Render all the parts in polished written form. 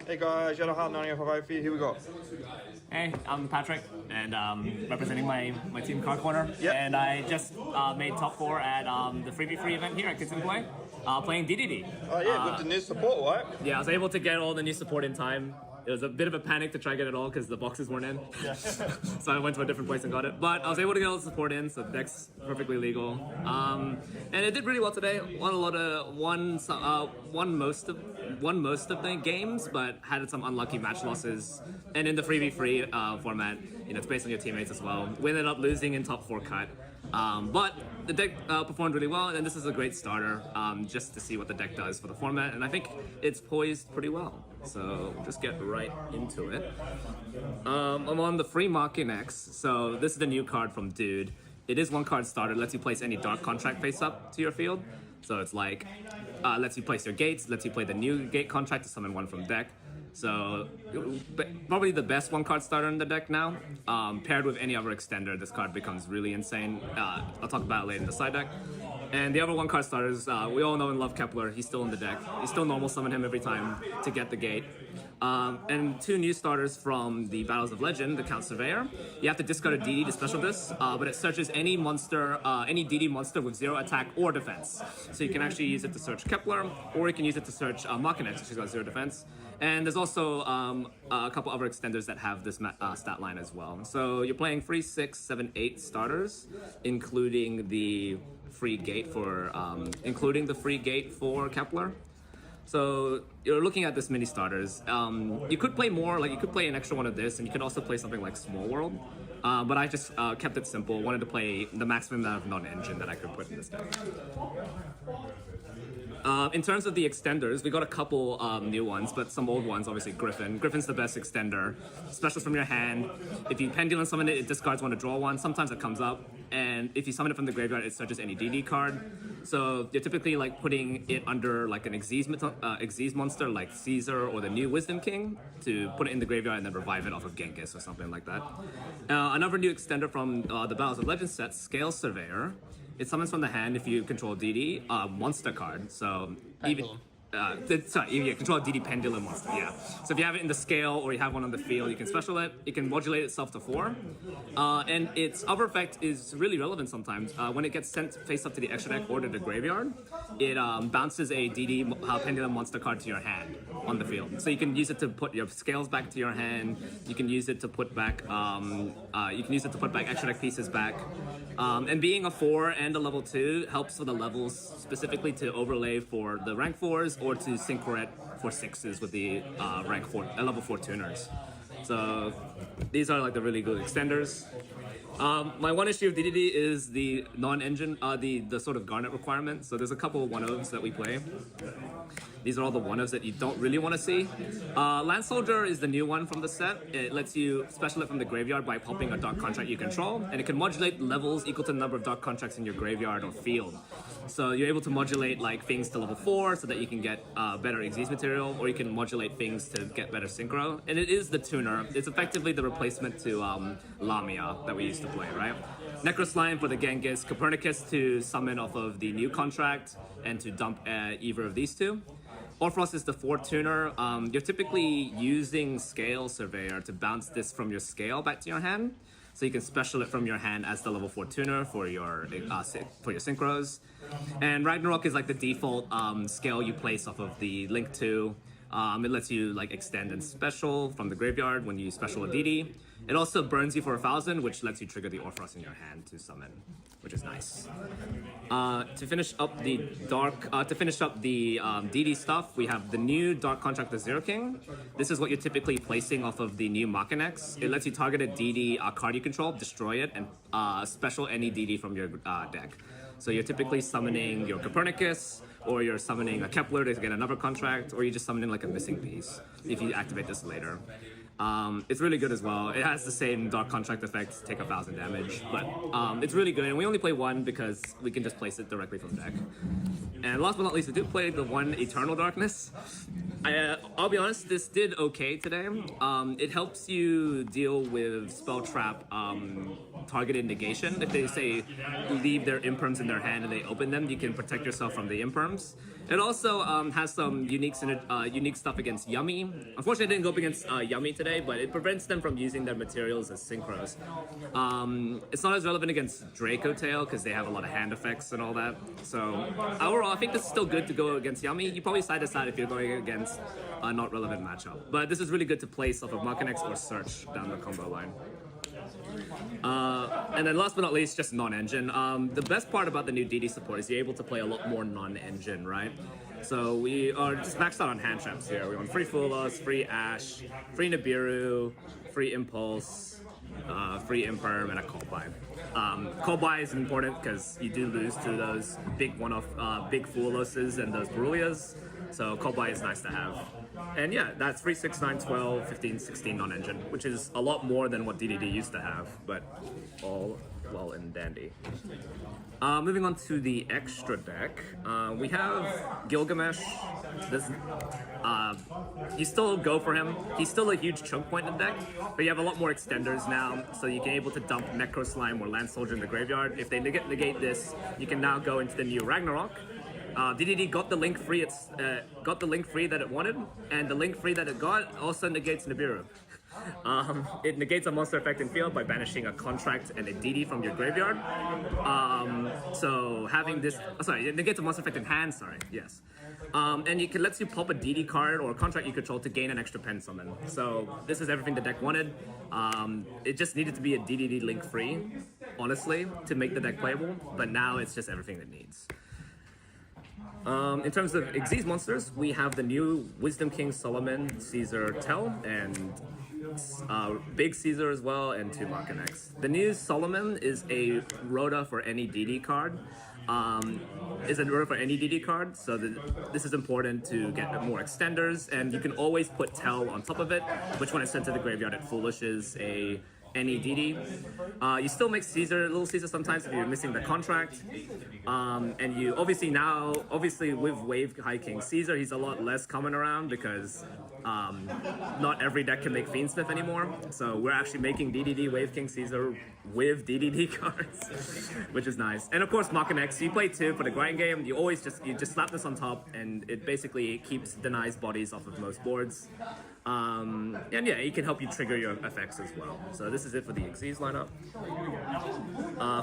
Hey guys, Yellow Heart 905 here we go. Hey, I'm Patrick, and representing my team Card Corner. Yep. And I just made top 4 at the 3v3 event here at Kids and Play, playing DDD. Oh yeah, with the new support, right? Yeah, I was able to get all the new support in time. It was a bit of a panic to try to get it all because the boxes weren't in. Yeah. So I went to a different place and got it. But I was able to get all the support in, so the deck's perfectly legal. And it did really well today. Won most of the games, but had some unlucky match losses. And in the 3v3 format, it's based on your teammates as well. We ended up losing in top 4 cut. But the deck performed really well, and this is a great starter just to see what the deck does for the format, and I think it's poised pretty well. So just get right into it. I'm on the free market next, so this is the new card from Dude. It is 1 card starter, lets you place any dark contract face up to your field. So it's like, lets you place your gates, lets you play the new gate contract to summon 1 from deck. So, probably the best 1 card starter in the deck now. Paired with any other extender, this card becomes really insane. I'll talk about it later in the side deck. And the other 1 card starters, we all know and love Kepler. He's still in the deck. You still normal summon him every time to get the gate. And 2 new starters from the Battles of Legend, the Count Surveyor. You have to discard a DD to special this, but it searches any monster, any DD monster with 0 attack or defense. So you can actually use it to search Kepler, or you can use it to search Machinax, which has got 0 defense. And there's also a couple other extenders that have this stat line as well. So you're playing 3, 6, 7, 8 starters, including the free gate for Kepler. So you're looking at this mini starters. You could play more, like you could play an extra one of this, and you could also play something like Small World. But I just kept it simple. Wanted to play the maximum amount of non-engine that I could put in this deck. In terms of the extenders, we got a couple new ones, but some old ones, obviously Griffin. Griffin's the best extender. Specials from your hand. If you Pendulum summon it, it discards 1 to draw 1. Sometimes it comes up. And if you summon it from the graveyard, it searches any DD card. So you're typically like putting it under like an Xyz monster like Caesar or the new Wisdom King to put it in the graveyard and then revive it off of Genghis or something like that. Another new extender from the Battles of Legends set, Scale Surveyor. It summons from the hand if you control DD, monster card. So even you control a DD Pendulum monster, yeah. So if you have it in the scale or you have one on the field, you can special it. It can modulate itself to 4. And its other effect is really relevant sometimes. When it gets sent face up to the extra deck or to the graveyard, it bounces a DD Pendulum monster card to your hand on the field. So you can use it to put your scales back to your hand. You can use it to put back extra deck pieces back. And being a 4 and a level 2 helps for the levels specifically to overlay for the rank 4s or to synchro it for 6s with the level 4 tuners. So these are like the really good extenders. My one issue of DDD is the non-engine, the sort of garnet requirement. So there's a couple of 1-ofs that we play. These are all the 1-ofs that you don't really want to see. Land Soldier is the new one from the set. It lets you special it from the graveyard by popping a dark contract you control, and it can modulate levels equal to the number of dark contracts in your graveyard or field. So you're able to modulate like things to level 4 so that you can get better Xyz material, or you can modulate things to get better synchro. And it is the tuner. It's effectively the replacement to Lamia that we used to play, right? Necroslime for the Genghis, Copernicus to summon off of the new contract and to dump either of these 2. Orphros is the 4 tuner. You're typically using Scale Surveyor to bounce this from your scale back to your hand. So you can special it from your hand as the level 4 tuner for your synchros. And Ragnarok is like the default scale you place off of the Link 2. It lets you like extend and special from the graveyard when you special a DD. It also burns you for 1,000, which lets you trigger the Orphros in your hand to summon, which is nice. To finish up the DD stuff, we have the new Dark Contract, the Zero King. This is what you're typically placing off of the new Machinax. It lets you target a DD card you control, destroy it, and special any DD from your deck. So you're typically summoning your Copernicus, or you're summoning a Kepler to get another contract, or you're just summoning like a missing piece if you activate this later. It's really good as well. It has the same Dark Contract effect, take 1,000 damage, but it's really good. And we only play 1 because we can just place it directly from deck. And last but not least, we do play the 1 Eternal Darkness. I'll be honest, this did okay today. It helps you deal with Spell Trap targeted negation. If they say leave their imperms in their hand and they open them, you can protect yourself from the imperms. It also has some unique stuff against Yummy. Unfortunately, it didn't go up against Yummy today, but it prevents them from using their materials as synchros. It's not as relevant against Draco Tail because they have a lot of hand effects and all that. So overall, I think this is still good to go against Yummy. You probably side to side if you're going against a not relevant matchup. But this is really good to place off of Machinex or Search down the combo line. And then last but not least, just non-engine. The best part about the new DD support is you're able to play a lot more non-engine, right? So we are just maxed out on hand traps here. We want free Fulos, free Ash, free Nibiru, free Impulse, free Imperm, and a Cold Buy. Cold Buy is important because you do lose to those big one-off, big Fuloses and those Berulias. So Cold Buy is nice to have. And yeah, that's 3, 6, 9, 12, 15, 16 non-engine, which is a lot more than what DDD used to have, but all well and dandy. Moving on to the extra deck, we have Gilgamesh. This, you still go for him. He's still a huge choke point in the deck, but you have a lot more extenders now, so you can be able to dump Necro Slime or Land Soldier in the graveyard. If they negate this, you can now go into the new Ragnarok. DDD got the link free. Got the link free that it wanted, and the link free that it got also negates Nibiru. It negates a monster effect in field by banishing a contract and a DD from your graveyard. So having this, it negates a monster effect in hand. Sorry, yes. And it lets you pop a DD card or a contract you control to gain an extra pen summon. So this is everything the deck wanted. It just needed to be a DDD link free, honestly, to make the deck playable. But now it's just everything it needs. In terms of Xyz monsters, we have the new Wisdom King Solomon, Caesar Tell, and Big Caesar as well, and 2 Machinex. The new Solomon is a Rhoda for any DD card. So this is important to get more extenders, and you can always put Tell on top of it, which when it's sent to the graveyard, it foolishes any DD. You still make Little Caesar sometimes if you're missing the contract. And you obviously with Wave High King Caesar, he's a lot less coming around because not every deck can make Fiendsmith anymore. So we're actually making DDD Wave King Caesar with DDD cards, which is nice. And of course Machinex, you play 2 for the grind game. You just slap this on top, and it basically denies bodies off of most boards. And yeah, it can help you trigger your effects as well. So this is it for the Xyz lineup.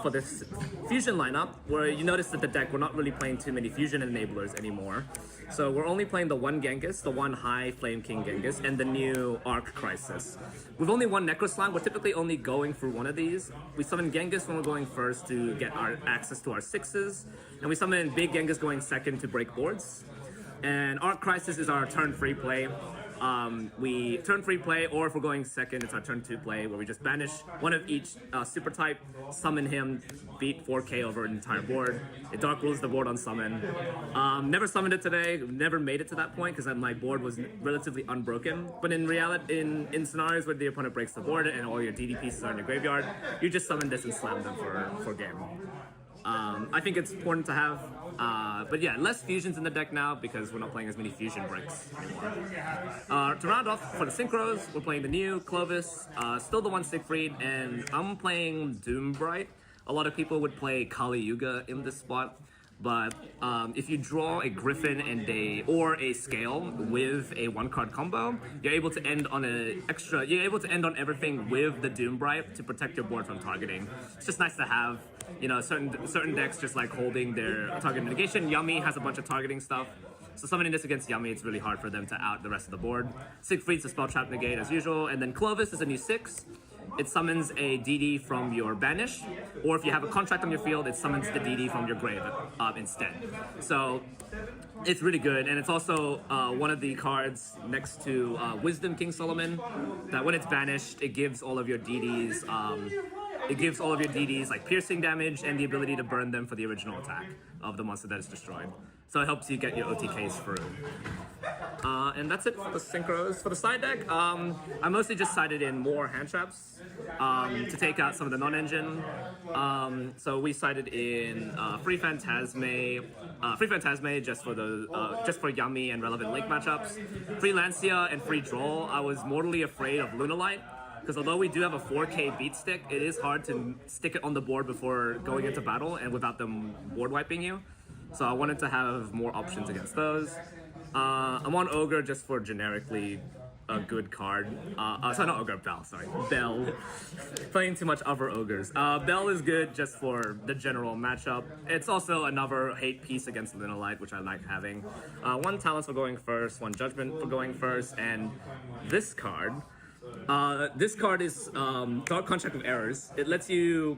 For this Fusion lineup, where you notice that the deck, we're not really playing too many Fusion enablers anymore. So we're only playing the 1 Genghis, the 1 High Flame King Genghis, and the new Arc Crisis. With only 1 Necro Slime, we're typically only going for one of these. We summon Genghis when we're going first to get our access to our 6s, and we summon Big Genghis going second to break boards. And Arc Crisis is our turn free play. We turn free play, or if we're going second, it's our turn 2 play, where we just banish one of each super type, summon him, beat 4k over an entire board. It dark rules the board on summon. Never summoned it today, never made it to that point because my board was relatively unbroken. But in reality, in scenarios where the opponent breaks the board and all your DD pieces are in the graveyard, you just summon this and slam them for game. I think it's important to have, but yeah, less fusions in the deck now because we're not playing as many fusion breaks anymore. To round off for the synchros, we're playing the new Clovis, still the 1 Siegfried, and I'm playing Doombright. A lot of people would play Kali Yuga in this spot, but if you draw a Griffin and a Scale with a 1-card combo, you're able to end on everything with the Doombright to protect your board from targeting. It's just nice to have. You know, certain decks just like holding their target mitigation. Yummy has a bunch of targeting stuff. So summoning this against Yummy, it's really hard for them to out the rest of the board. Siegfried's a spell trap negate as usual, and then Clovis is a new 6. It summons a DD from your banish, or if you have a contract on your field, it summons the DD from your grave instead. So it's really good, and it's also one of the cards next to Wisdom King Solomon, that when it's banished, it gives all of your DDs like piercing damage and the ability to burn them for the original attack of the monster that is destroyed. So it helps you get your OTKs through. And that's it for the synchros. For the side deck, I mostly just sided in more hand traps to take out some of the non-engine. So we sided in Free Phantasme just for Yummy and relevant link matchups. Free Lancia and Free Droll. I was mortally afraid of Lunalight. because although we do have a 4K beat stick, it is hard to stick it on the board before going into battle and without them board wiping you. So I wanted to have more options against those. I'm on Ogre just for generically a good card. Sorry, not Ogre, Bell, sorry. Bell. Playing too much other Ogres. Bell is good just for the general matchup. It's also another hate piece against Linolite, which I like having. One Talents for going first, one Judgment for going first, and this card. This card is Dark Contract of Errors. It lets you,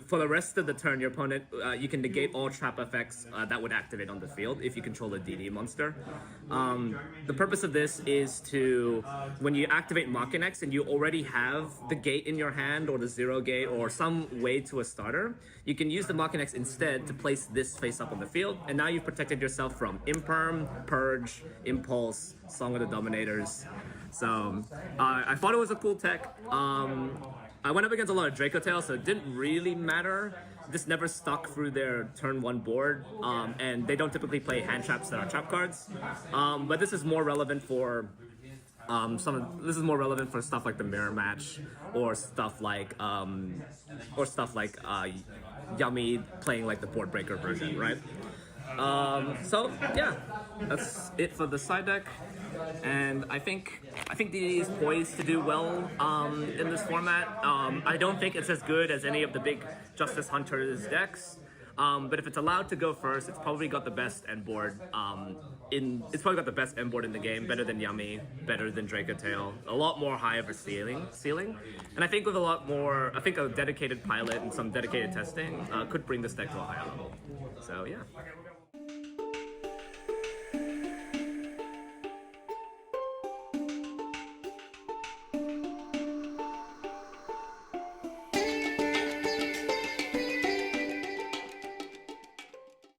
for the rest of the turn, your opponent, you can negate all trap effects that would activate on the field if you control a DD monster. The purpose of this is to, when you activate Machinex and you already have the gate in your hand or the 0 gate or some way to a starter, you can use the Machinex instead to place this face up on the field, and now you've protected yourself from Imperm, Purge, Impulse, Song of the Dominators. So I thought it was a cool tech. I went up against a lot of Draco Tail, so it didn't really matter. This never stuck through their turn 1 board, and they don't typically play hand traps that are trap cards. But this is more relevant for stuff like the mirror match, or stuff like Yummy playing like the board breaker version, right? So yeah, that's it for the side deck, and I think DD is poised to do well in this format. I don't think it's as good as any of the big Justice Hunters decks, but if it's allowed to go first, it's probably got the best end board in the game, better than Yummy, better than Draco Tail, a lot more high of a ceiling, and I think with a dedicated pilot and some dedicated testing could bring this deck to a higher level. So yeah.